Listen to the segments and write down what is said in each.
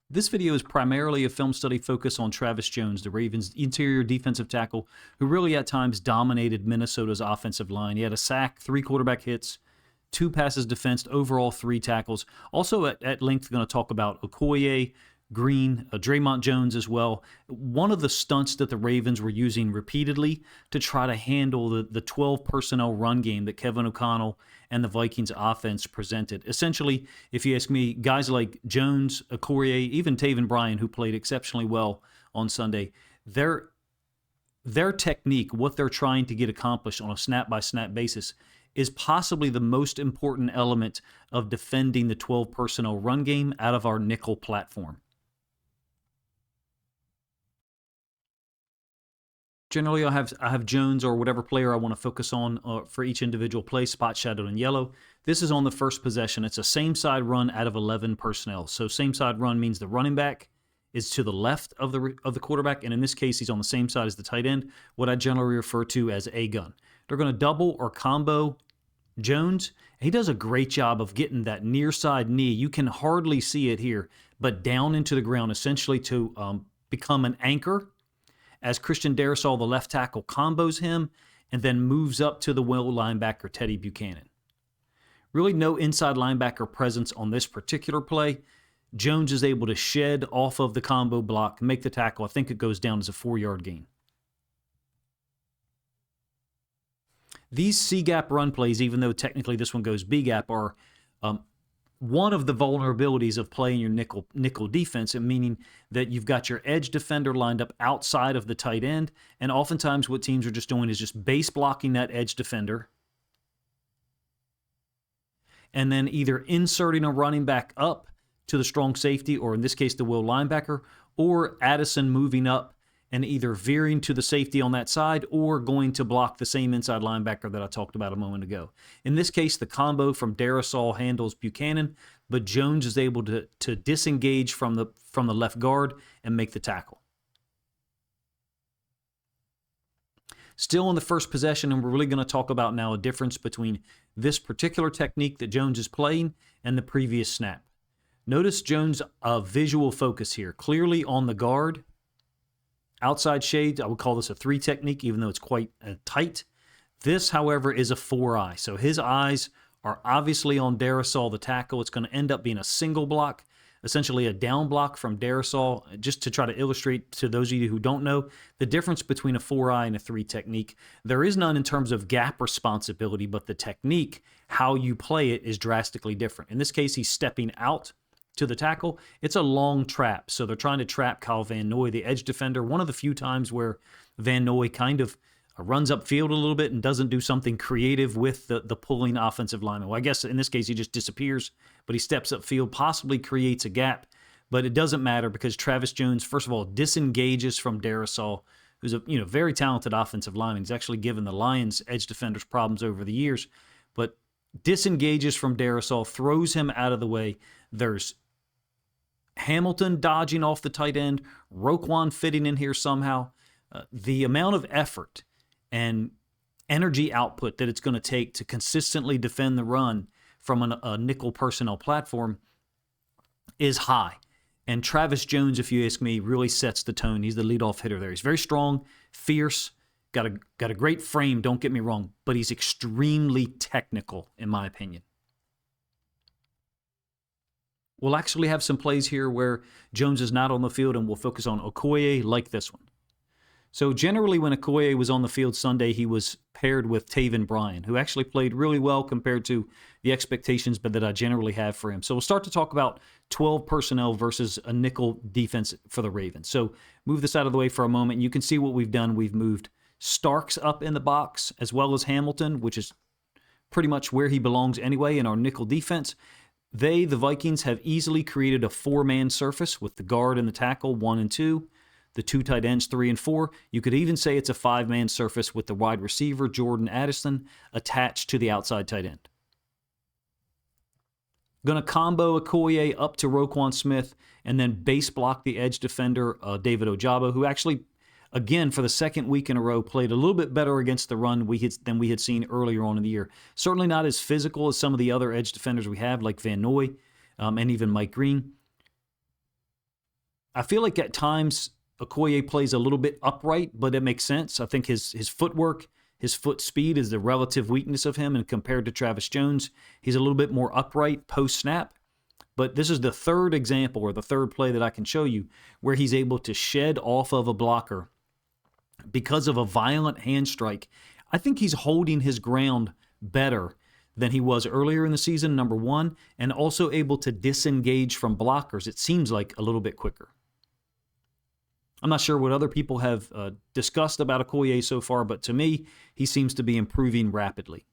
This video is primarily a film study focused on Travis Jones, the Ravens' interior defensive tackle, who really at times dominated Minnesota's offensive line. He had a sack, 3 quarterback hits, 2 passes defensed, overall 3 tackles. Also at length going to talk about Okoye, Green, Dre'Mont Jones as well. One of the stunts that the Ravens were using repeatedly to try to handle the 12 personnel run game that Kevin O'Connell and the Vikings offense presented. Essentially, if you ask me, guys like Jones, Okoye, even Taven Bryan, who played exceptionally well on Sunday, their technique, what they're trying to get accomplished on a snap-by-snap basis, is possibly the most important element of defending the 12 personnel run game out of our nickel platform. Generally, I have Jones or whatever player I want to focus on for each individual play, spot shadowed in yellow. This is on the first possession. It's a same side run out of 11 personnel. So same side run means the running back is to the left of the quarterback, and in this case, he's on the same side as the tight end, what I generally refer to as a gun. They're going to double or combo Jones. He does a great job of getting that near side knee. You can hardly see it here, but down into the ground, essentially to become an anchor as Christian Darrisaw, the left tackle, combos him and then moves up to the will linebacker, Teddy Buchanan. Really no inside linebacker presence on this particular play. Jones is able to shed off of the combo block, make the tackle. I think it goes down as a 4-yard gain. These C-gap run plays, even though technically this one goes B-gap, are one of the vulnerabilities of playing your nickel defense, meaning that you've got your edge defender lined up outside of the tight end, and oftentimes what teams are just doing is just base blocking that edge defender and then either inserting a running back up to the strong safety, or in this case the will linebacker, or Addison moving up and either veering to the safety on that side or going to block the same inside linebacker that I talked about a moment ago. In this case, the combo from Darrisaw handles Buchanan, but Jones is able to disengage from the left guard and make the tackle. Still in the first possession, and we're really going to talk about now a difference between this particular technique that Jones is playing and the previous snap. Notice Jones' visual focus here, clearly on the guard. Outside shade, I would call this a 3 technique, even though it's quite tight. This, however, is a 4-eye. So his eyes are obviously on Darrisaw, the tackle. It's going to end up being a single block, essentially a down block from Darrisaw. Just to try to illustrate to those of you who don't know, the difference between a 4-eye and a 3 technique. There is none in terms of gap responsibility, but the technique, how you play it, is drastically different. In this case, he's stepping out to the tackle. It's a long trap, so they're trying to trap Kyle Van Noy, the edge defender. One of the few times where Van Noy kind of runs upfield a little bit and doesn't do something creative with the pulling offensive lineman. Well, I guess in this case he just disappears, but he steps upfield, possibly creates a gap, but it doesn't matter because Travis Jones, first of all, disengages from Darrisaw, who's a very talented offensive lineman. He's actually given the Lions edge defenders problems over the years, but disengages from Darrisaw, throws him out of the way. There's Hamilton dodging off the tight end, Roquan fitting in here somehow. The amount of effort and energy output that it's going to take to consistently defend the run from a nickel personnel platform is high. And Travis Jones, if you ask me, really sets the tone. He's the leadoff hitter there. He's very strong, fierce, got a great frame, don't get me wrong, but he's extremely technical, in my opinion. We'll actually have some plays here where Jones is not on the field, and we'll focus on Okoye like this one. So generally when Okoye was on the field Sunday, he was paired with Taven Bryan, who actually played really well compared to the expectations that I generally have for him. So we'll start to talk about 12 personnel versus a nickel defense for the Ravens. So move this out of the way for a moment. You can see what we've done. We've moved Starks up in the box as well as Hamilton, which is pretty much where he belongs anyway in our nickel defense. The Vikings, have easily created a 4-man surface with the guard and the tackle, 1 and 2, the 2 tight ends, 3 and 4. You could even say it's a 5-man surface with the wide receiver, Jordan Addison, attached to the outside tight end. Going to combo Okoye up to Roquan Smith and then base block the edge defender, David Ojabo, who actually, again, for the second week in a row, played a little bit better against the run than we had seen earlier on in the year. Certainly not as physical as some of the other edge defenders we have, like Van Noy and even Mike Green. I feel like at times Okoye plays a little bit upright, but it makes sense. I think his footwork, his foot speed is the relative weakness of him, and compared to Travis Jones, he's a little bit more upright post-snap. But this is the third example or the third play that I can show you where he's able to shed off of a blocker because of a violent hand strike. I think he's holding his ground better than he was earlier in the season, number one, and also able to disengage from blockers, it seems like, a little bit quicker. I'm not sure what other people have discussed about Okoye so far, but to me, he seems to be improving rapidly.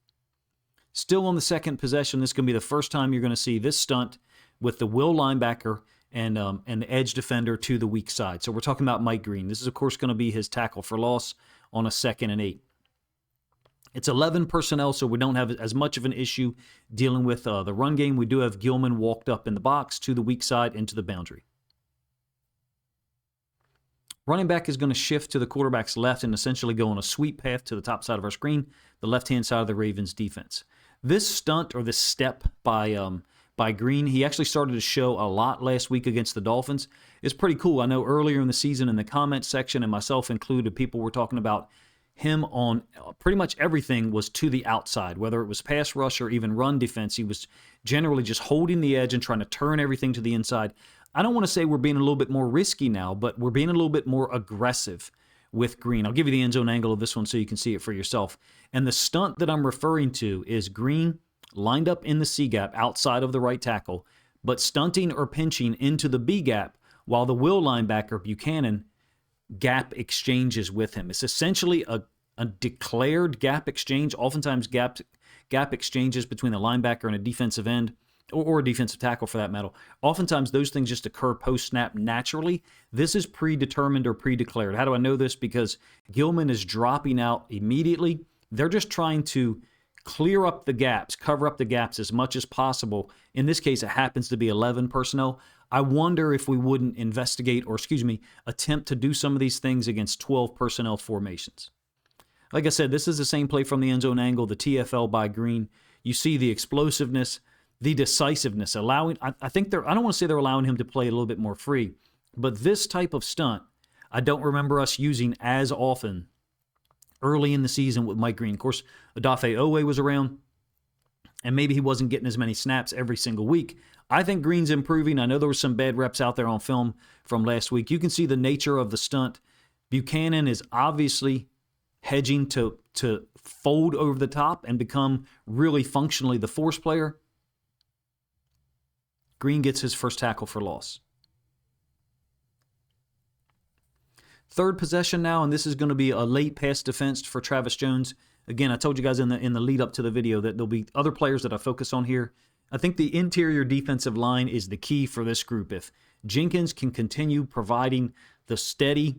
Still on the second possession, this is going to be the first time you're going to see this stunt with the will linebacker and the edge defender to the weak side. So we're talking about Mike Green. This is, of course, going to be his tackle for loss on a 2nd and 8. It's 11 personnel, so we don't have as much of an issue dealing with the run game. We do have Gilman walked up in the box to the weak side into the boundary. Running back is going to shift to the quarterback's left and essentially go on a sweep path to the top side of our screen, the left-hand side of the Ravens defense. This stunt or this step by Green, he actually started to show a lot last week against the Dolphins. It's pretty cool. I know earlier in the season in the comment section, and myself included, people were talking about him on pretty much everything was to the outside, whether it was pass rush or even run defense. He was generally just holding the edge and trying to turn everything to the inside. I don't want to say we're being a little bit more risky now, but we're being a little bit more aggressive with Green. I'll give you the end zone angle of this one so you can see it for yourself. And the stunt that I'm referring to is Green lined up in the C gap outside of the right tackle, but stunting or pinching into the B gap while the will linebacker, Buchanan, gap exchanges with him. It's essentially a declared gap exchange. Oftentimes gap exchanges between the linebacker and a defensive end, or a defensive tackle for that matter. Oftentimes those things just occur post-snap naturally. This is predetermined or pre-declared. How do I know this? Because Gilman is dropping out immediately. They're just trying to clear up the gaps, cover up the gaps as much as possible. In this case, it happens to be 11 personnel. I wonder if we wouldn't attempt to do some of these things against 12 personnel formations. Like I said, this is the same play from the end zone angle, the TFL by Green. You see the explosiveness, the decisiveness, allowing, I don't want to say they're allowing him to play a little bit more free, but this type of stunt, I don't remember us using as often early in the season with Mike Green. Of course, Odafe Owe was around, and maybe he wasn't getting as many snaps every single week. I think Green's improving. I know there were some bad reps out there on film from last week. You can see the nature of the stunt. Buchanan is obviously hedging to fold over the top and become really functionally the force player. Green gets his first tackle for loss. Third possession now, and this is going to be a late pass defense for Travis Jones. Again, I told you guys in the lead up to the video that there'll be other players that I focus on here. I think the interior defensive line is the key for this group. If Jenkins can continue providing the steady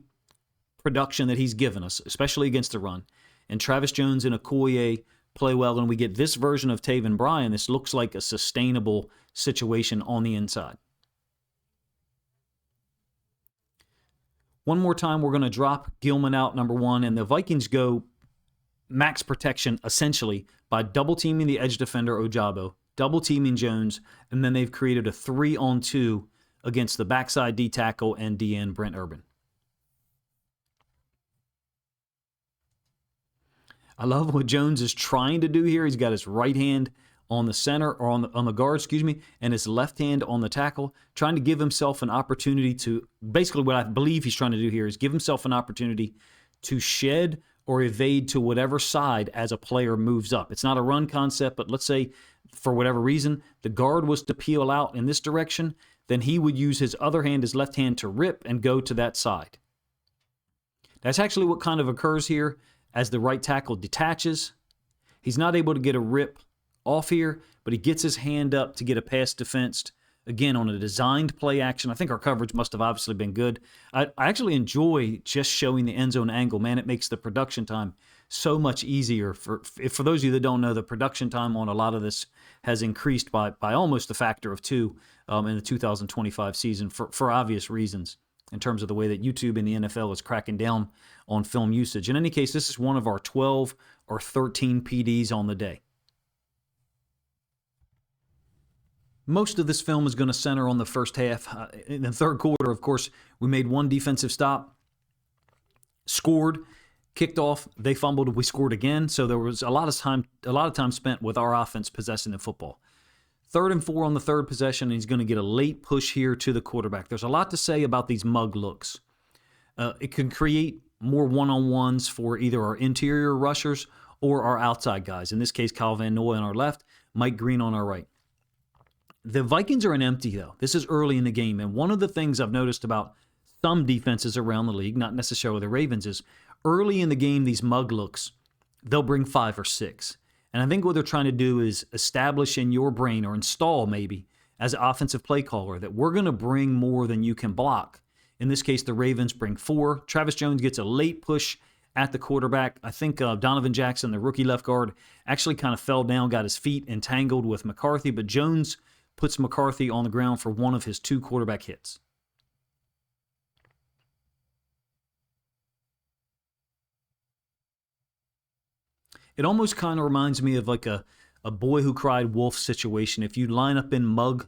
production that he's given us, especially against the run, and Travis Jones and Okoye play well, and we get this version of Taven Bryan, this looks like a sustainable situation on the inside. One more time, we're going to drop Gilman out, number one, and the Vikings go max protection, essentially, by double-teaming the edge defender, Ojabo, double-teaming Jones, and then they've created a 3-on-2 against the backside D-tackle and DN Brent Urban. I love what Jones is trying to do here. He's got his right hand on the center, or on the guard, and his left hand on the tackle, trying to give himself an opportunity to, basically what I believe he's trying to do here is give himself an opportunity to shed or evade to whatever side as a player moves up. It's not a run concept, but let's say for whatever reason the guard was to peel out in this direction, then he would use his other hand, his left hand, to rip and go to that side. That's actually what kind of occurs here as the right tackle detaches. He's not able to get a rip off here, but he gets his hand up to get a pass defensed, again, on a designed play action. I think our coverage must have obviously been good. I actually enjoy just showing the end zone angle. Man, it makes the production time so much easier. For those of you that don't know, the production time on a lot of this has increased by almost a factor of 2 in the 2025 season for obvious reasons in terms of the way that YouTube and the NFL is cracking down on film usage. In any case, this is one of our 12 or 13 PDs on the day. Most of this film is going to center on the first half. In the third quarter, of course, we made one defensive stop, scored, kicked off, they fumbled, we scored again. So there was a lot of time spent with our offense possessing the football. 3rd and 4 on the third possession, and he's going to get a late push here to the quarterback. There's a lot to say about these mug looks. It can create more one-on-ones for either our interior rushers or our outside guys. In this case, Kyle Van Noy on our left, Mike Green on our right. The Vikings are an empty, though. This is early in the game, and one of the things I've noticed about some defenses around the league, not necessarily the Ravens, is early in the game, these mug looks, they'll bring 5 or 6. And I think what they're trying to do is establish in your brain, or install maybe, as an offensive play caller, that we're going to bring more than you can block. In this case, the Ravens bring 4. Travis Jones gets a late push at the quarterback. I think Donovan Jackson, the rookie left guard, actually kind of fell down, got his feet entangled with McCarthy, but Jones puts McCarthy on the ground for one of his 2 quarterback hits. It almost kind of reminds me of like a boy who cried wolf situation. If you line up in mug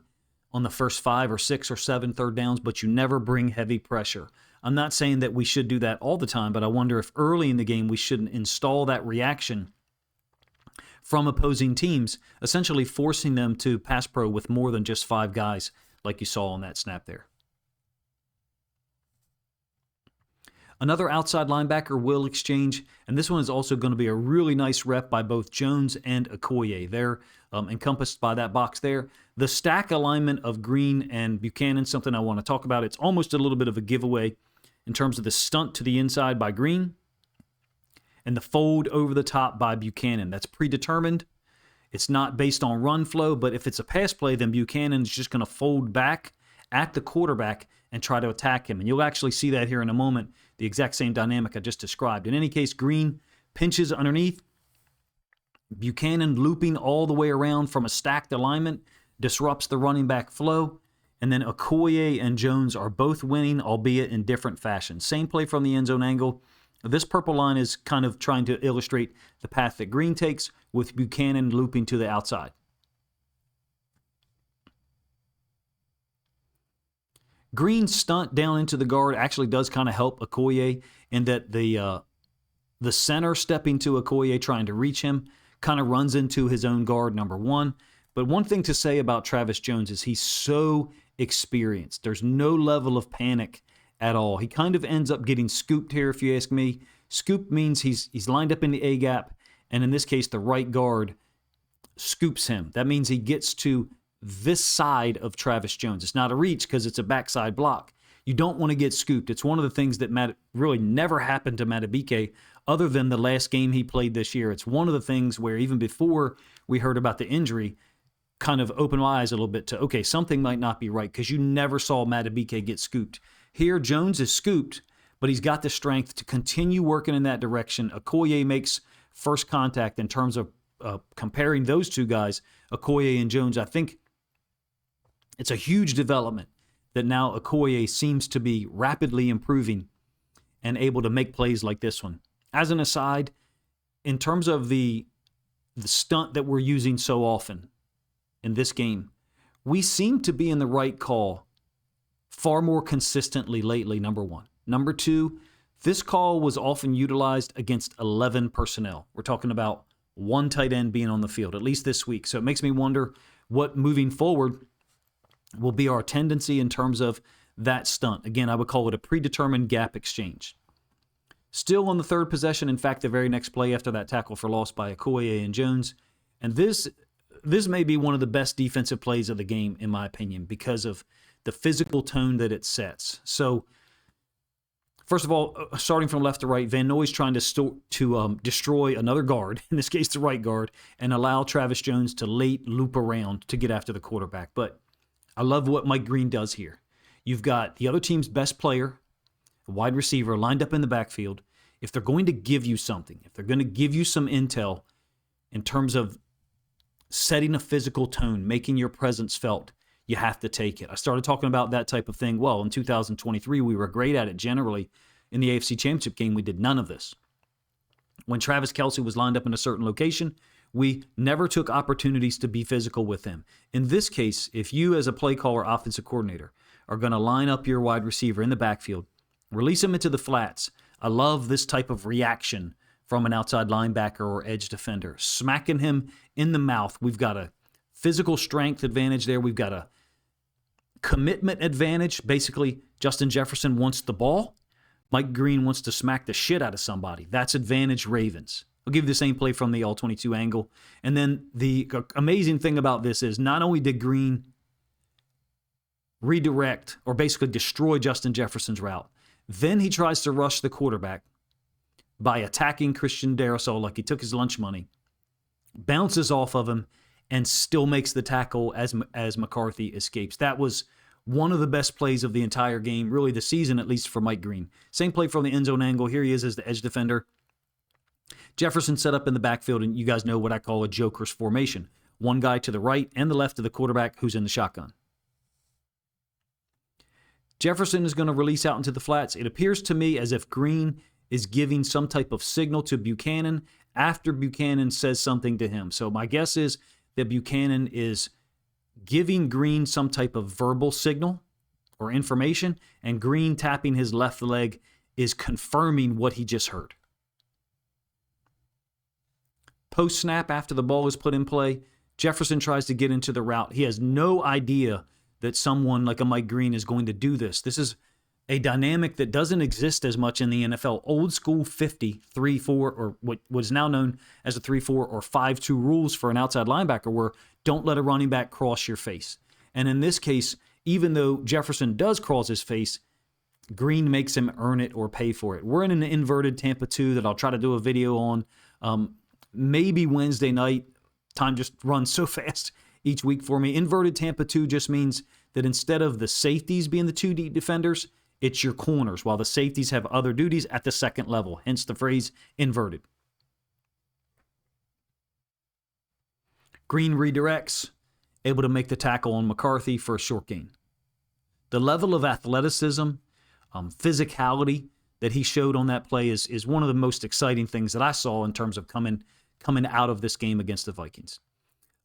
on the first 5 or 6 or 7 third downs, but you never bring heavy pressure. I'm not saying that we should do that all the time, but I wonder if early in the game we shouldn't install that reaction from opposing teams, essentially forcing them to pass pro with more than just 5 guys like you saw on that snap there. Another outside linebacker will exchange, and this one is also going to be a really nice rep by both Jones and Okoye. They're encompassed by that box there. The stack alignment of Green and Buchanan, something I want to talk about. It's almost a little bit of a giveaway in terms of the stunt to the inside by Green and the fold over the top by Buchanan. That's predetermined. It's not based on run flow, but if it's a pass play, then Buchanan is just going to fold back at the quarterback and try to attack him. And you'll actually see that here in a moment, the exact same dynamic I just described. In any case, Green pinches underneath. Buchanan looping all the way around from a stacked alignment disrupts the running back flow. And then Okoye and Jones are both winning, albeit in different fashions. Same play from the end zone angle. This purple line is kind of trying to illustrate the path that Green takes, with Buchanan looping to the outside. Green's stunt down into the guard actually does kind of help Okoye in that the center stepping to Okoye trying to reach him kind of runs into his own guard, number 1. But one thing to say about Travis Jones is he's so experienced. There's no level of panic at all. He kind of ends up getting scooped here, if you ask me. Scoop means he's lined up in the A-gap, and in this case, the right guard scoops him. That means he gets to this side of Travis Jones. It's not a reach because it's a backside block. You don't want to get scooped. It's one of the things that really never happened to Matabike other than the last game he played this year. It's one of the things where even before we heard about the injury, kind of opened my eyes a little bit to, okay, something might not be right because you never saw Matabike get scooped. Here, Jones is scooped, but he's got the strength to continue working in that direction. Okoye makes first contact in terms of comparing those 2 guys, Okoye and Jones. I think it's a huge development that now Okoye seems to be rapidly improving and able to make plays like this one. As an aside, in terms of the stunt that we're using so often in this game, we seem to be in the right call far more consistently lately, number 1. Number 2, this call was often utilized against 11 personnel. We're talking about 1 tight end being on the field, at least this week. So it makes me wonder what moving forward will be our tendency in terms of that stunt. Again, I would call it a predetermined gap exchange. Still on the third possession, in fact, the very next play after that tackle for loss by Okoye and Jones. And this may be one of the best defensive plays of the game, in my opinion, because of the physical tone that it sets. So, first of all, starting from left to right, Van Noy's trying to destroy another guard, in this case the right guard, and allow Travis Jones to late loop around to get after the quarterback. But I love what Mike Green does here. You've got the other team's best player, a wide receiver, lined up in the backfield. If they're going to give you something, if they're going to give you some intel in terms of setting a physical tone, making your presence felt, you have to take it. I started talking about that type of thing. Well, in 2023, we were great at it generally. In the AFC Championship game, we did none of this. When Travis Kelce was lined up in a certain location, We never took opportunities to be physical with him. In this case, if you as a play caller, offensive coordinator, are going to line up your wide receiver in the backfield, release him into the flats. I love this type of reaction from an outside linebacker or edge defender. Smacking him in the mouth. We've got a physical strength advantage there. We've got a commitment advantage. Basically, Justin Jefferson wants the ball. Mike Green wants to smack the shit out of somebody. That's advantage Ravens. I'll give you the same play from the all-22 angle. And then the amazing thing about this is not only did Green redirect or basically destroy Justin Jefferson's route, then he tries to rush the quarterback by attacking Christian Darrisaw like he took his lunch money, bounces off of him, and still makes the tackle as McCarthy escapes. That was one of the best plays of the entire game, really the season, at least for Mike Green. Same play from the end zone angle. Here he is as the edge defender. Jefferson set up in the backfield, and you guys know what I call a joker's formation. One guy to the right and the left of the quarterback who's in the shotgun. Jefferson is going to release out into the flats. It appears to me as if Green is giving some type of signal to Buchanan after Buchanan says something to him. So my guess is that Buchanan is giving Green some type of verbal signal or information, and Green tapping his left leg is confirming what he just heard. Post-snap, after the ball is put in play, Jefferson tries to get into the route. He has no idea that someone like a Mike Green is going to do this. This is a dynamic that doesn't exist as much in the NFL. Old school 50, 3-4, or what is now known as a 3-4 or 5-2 rules for an outside linebacker were don't let a running back cross your face. And in this case, even though Jefferson does cross his face, Green makes him earn it or pay for it. We're in an inverted Tampa 2 that I'll try to do a video on maybe Wednesday night. Time just runs so fast each week for me. Inverted Tampa 2 just means that instead of the safeties being the two deep defenders, it's your corners, while the safeties have other duties at the second level, hence the phrase inverted. Green redirects, able to make the tackle on McCarthy for a short gain. The level of athleticism, physicality that he showed on that play is one of the most exciting things that I saw in terms of coming out of this game against the Vikings.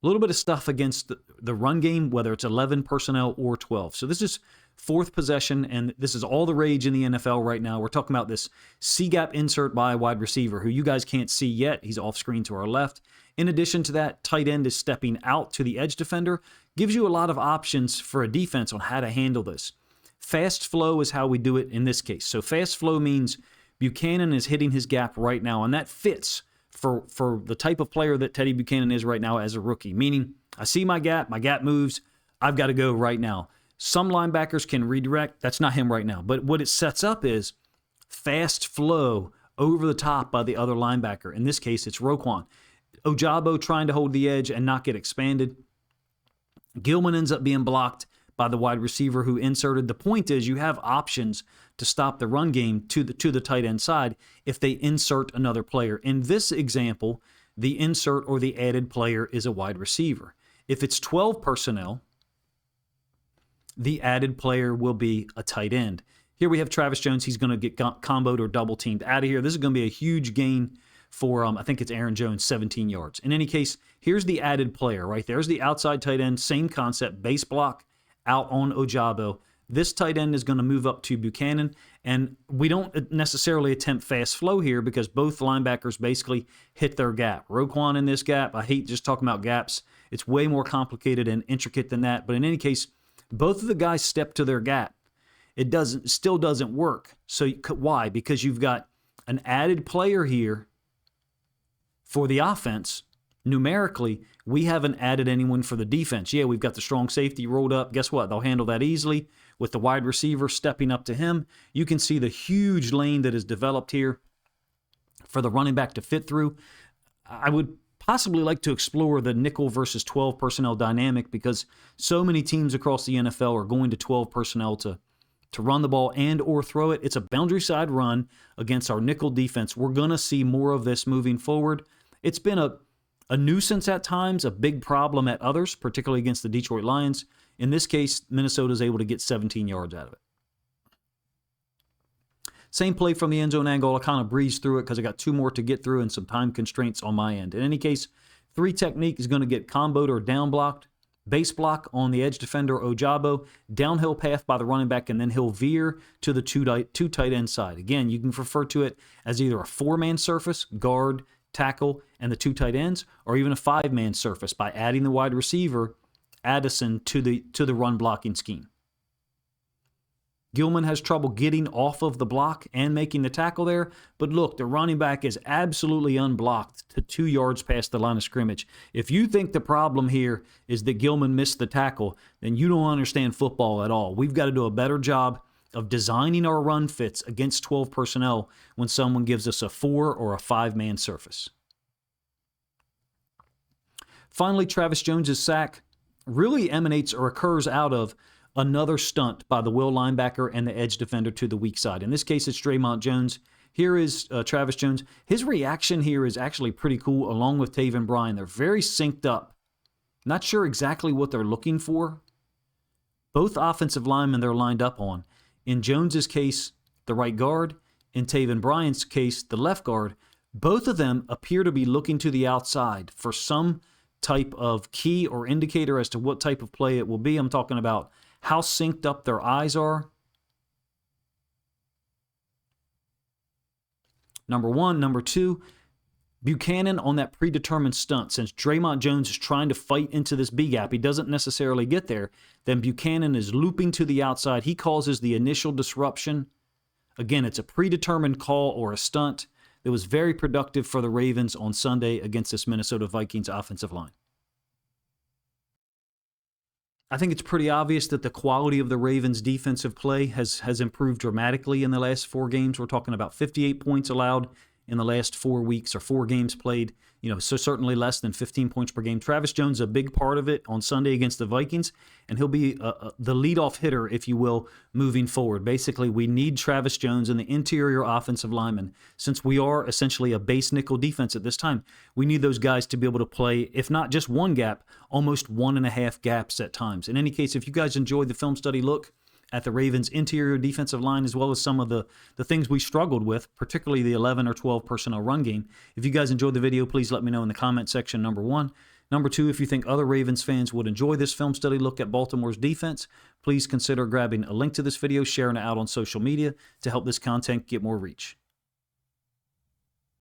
A little bit of stuff against the run game, whether it's 11 personnel or 12. So this is fourth possession, and this is all the rage in the NFL right now. We're talking about this C-gap insert by a wide receiver who you guys can't see yet. He's off screen to our left. In addition to that, tight end is stepping out to the edge defender. Gives you a lot of options for a defense on how to handle this. Fast flow is how we do it in this case. So fast flow means Buchanan is hitting his gap right now, and that fits for the type of player that Teddy Buchanan is right now as a rookie, meaning I see my gap moves, I've got to go right now. Some linebackers can redirect. That's not him right now. But what it sets up is fast flow over the top by the other linebacker. In this case, it's Roquan. Ojabo trying to hold the edge and not get expanded. Gilman ends up being blocked by the wide receiver who inserted. The point is you have options to stop the run game to the tight end side if they insert another player. In this example, the insert or the added player is a wide receiver. If it's 12 personnel, the added player will be a tight end. Here we have Travis Jones. He's going to get comboed or double teamed out of here. This is going to be a huge gain for, I think it's Aaron Jones, 17 yards. In any case, here's the added player right there's the outside tight end. Same concept, base block out on Ojabo. This tight end is going to move up to Buchanan, and we don't necessarily attempt fast flow here because both linebackers basically hit their gap. Roquan in this gap, I hate just talking about gaps. It's way more complicated and intricate than that, but in any case, both of the guys step to their gap. It still doesn't work. So why? Because you've got an added player here for the offense. Numerically, we haven't added anyone for the defense. Yeah, we've got the strong safety rolled up. Guess what? They'll handle that easily with the wide receiver stepping up to him. You can see the huge lane that is developed here for the running back to fit through. I would possibly like to explore the nickel versus 12 personnel dynamic because so many teams across the NFL are going to 12 personnel to run the ball and or throw it. It's a boundary side run against our nickel defense. We're going to see more of this moving forward. It's been a nuisance at times, a big problem at others, particularly against the Detroit Lions. In this case, Minnesota is able to get 17 yards out of it. Same play from the end zone angle. I kind of breezed through it because I got two more to get through and some time constraints on my end. In any case, 3 technique is going to get comboed or down blocked. Base block on the edge defender Ojabo, downhill path by the running back, and then he'll veer to the two tight end side. Again, you can refer to it as either a 4-man surface, guard, tackle, and the 2 tight ends, or even a 5-man surface by adding the wide receiver, Addison, to the run blocking scheme. Gilman has trouble getting off of the block and making the tackle there, but look, the running back is absolutely unblocked to 2 yards past the line of scrimmage. If you think the problem here is that Gilman missed the tackle, then you don't understand football at all. We've got to do a better job of designing our run fits against 12 personnel when someone gives us a 4 or a 5-man surface. Finally, Travis Jones's sack really emanates or occurs out of another stunt by the will linebacker and the edge defender to the weak side. In this case, it's Dre'Mont Jones. Here is Travis Jones. His reaction here is actually pretty cool, along with Taven Bryan. They're very synced up. Not sure exactly what they're looking for. Both offensive linemen they're lined up on. In Jones's case, the right guard. In Taven Bryan's case, the left guard. Both of them appear to be looking to the outside for some type of key or indicator as to what type of play it will be. I'm talking about how synced up their eyes are. Number 1. Number 2, Buchanan on that predetermined stunt. Since Dre'Mont Jones is trying to fight into this B gap, he doesn't necessarily get there, then Buchanan is looping to the outside. He causes the initial disruption. Again, it's a predetermined call or a stunt that was very productive for the Ravens on Sunday against this Minnesota Vikings offensive line. I think it's pretty obvious that the quality of the Ravens' defensive play has improved dramatically in the last 4 games. We're talking about 58 points allowed in the last 4 weeks or 4 games played, so certainly less than 15 points per game. Travis Jones is a big part of it on Sunday against the Vikings, and he'll be the leadoff hitter, if you will, moving forward. Basically, we need Travis Jones and the interior offensive linemen. Since we are essentially a base nickel defense at this time, we need those guys to be able to play, if not just 1 gap, almost 1.5 gaps at times. In any case, if you guys enjoyed the film study look at the Ravens' interior defensive line, as well as some of the things we struggled with, particularly the 11 or 12 personnel run game. If you guys enjoyed the video, please let me know in the comment section, number 1. Number 2, if you think other Ravens fans would enjoy this film study look at Baltimore's defense, please consider grabbing a link to this video, sharing it out on social media to help this content get more reach.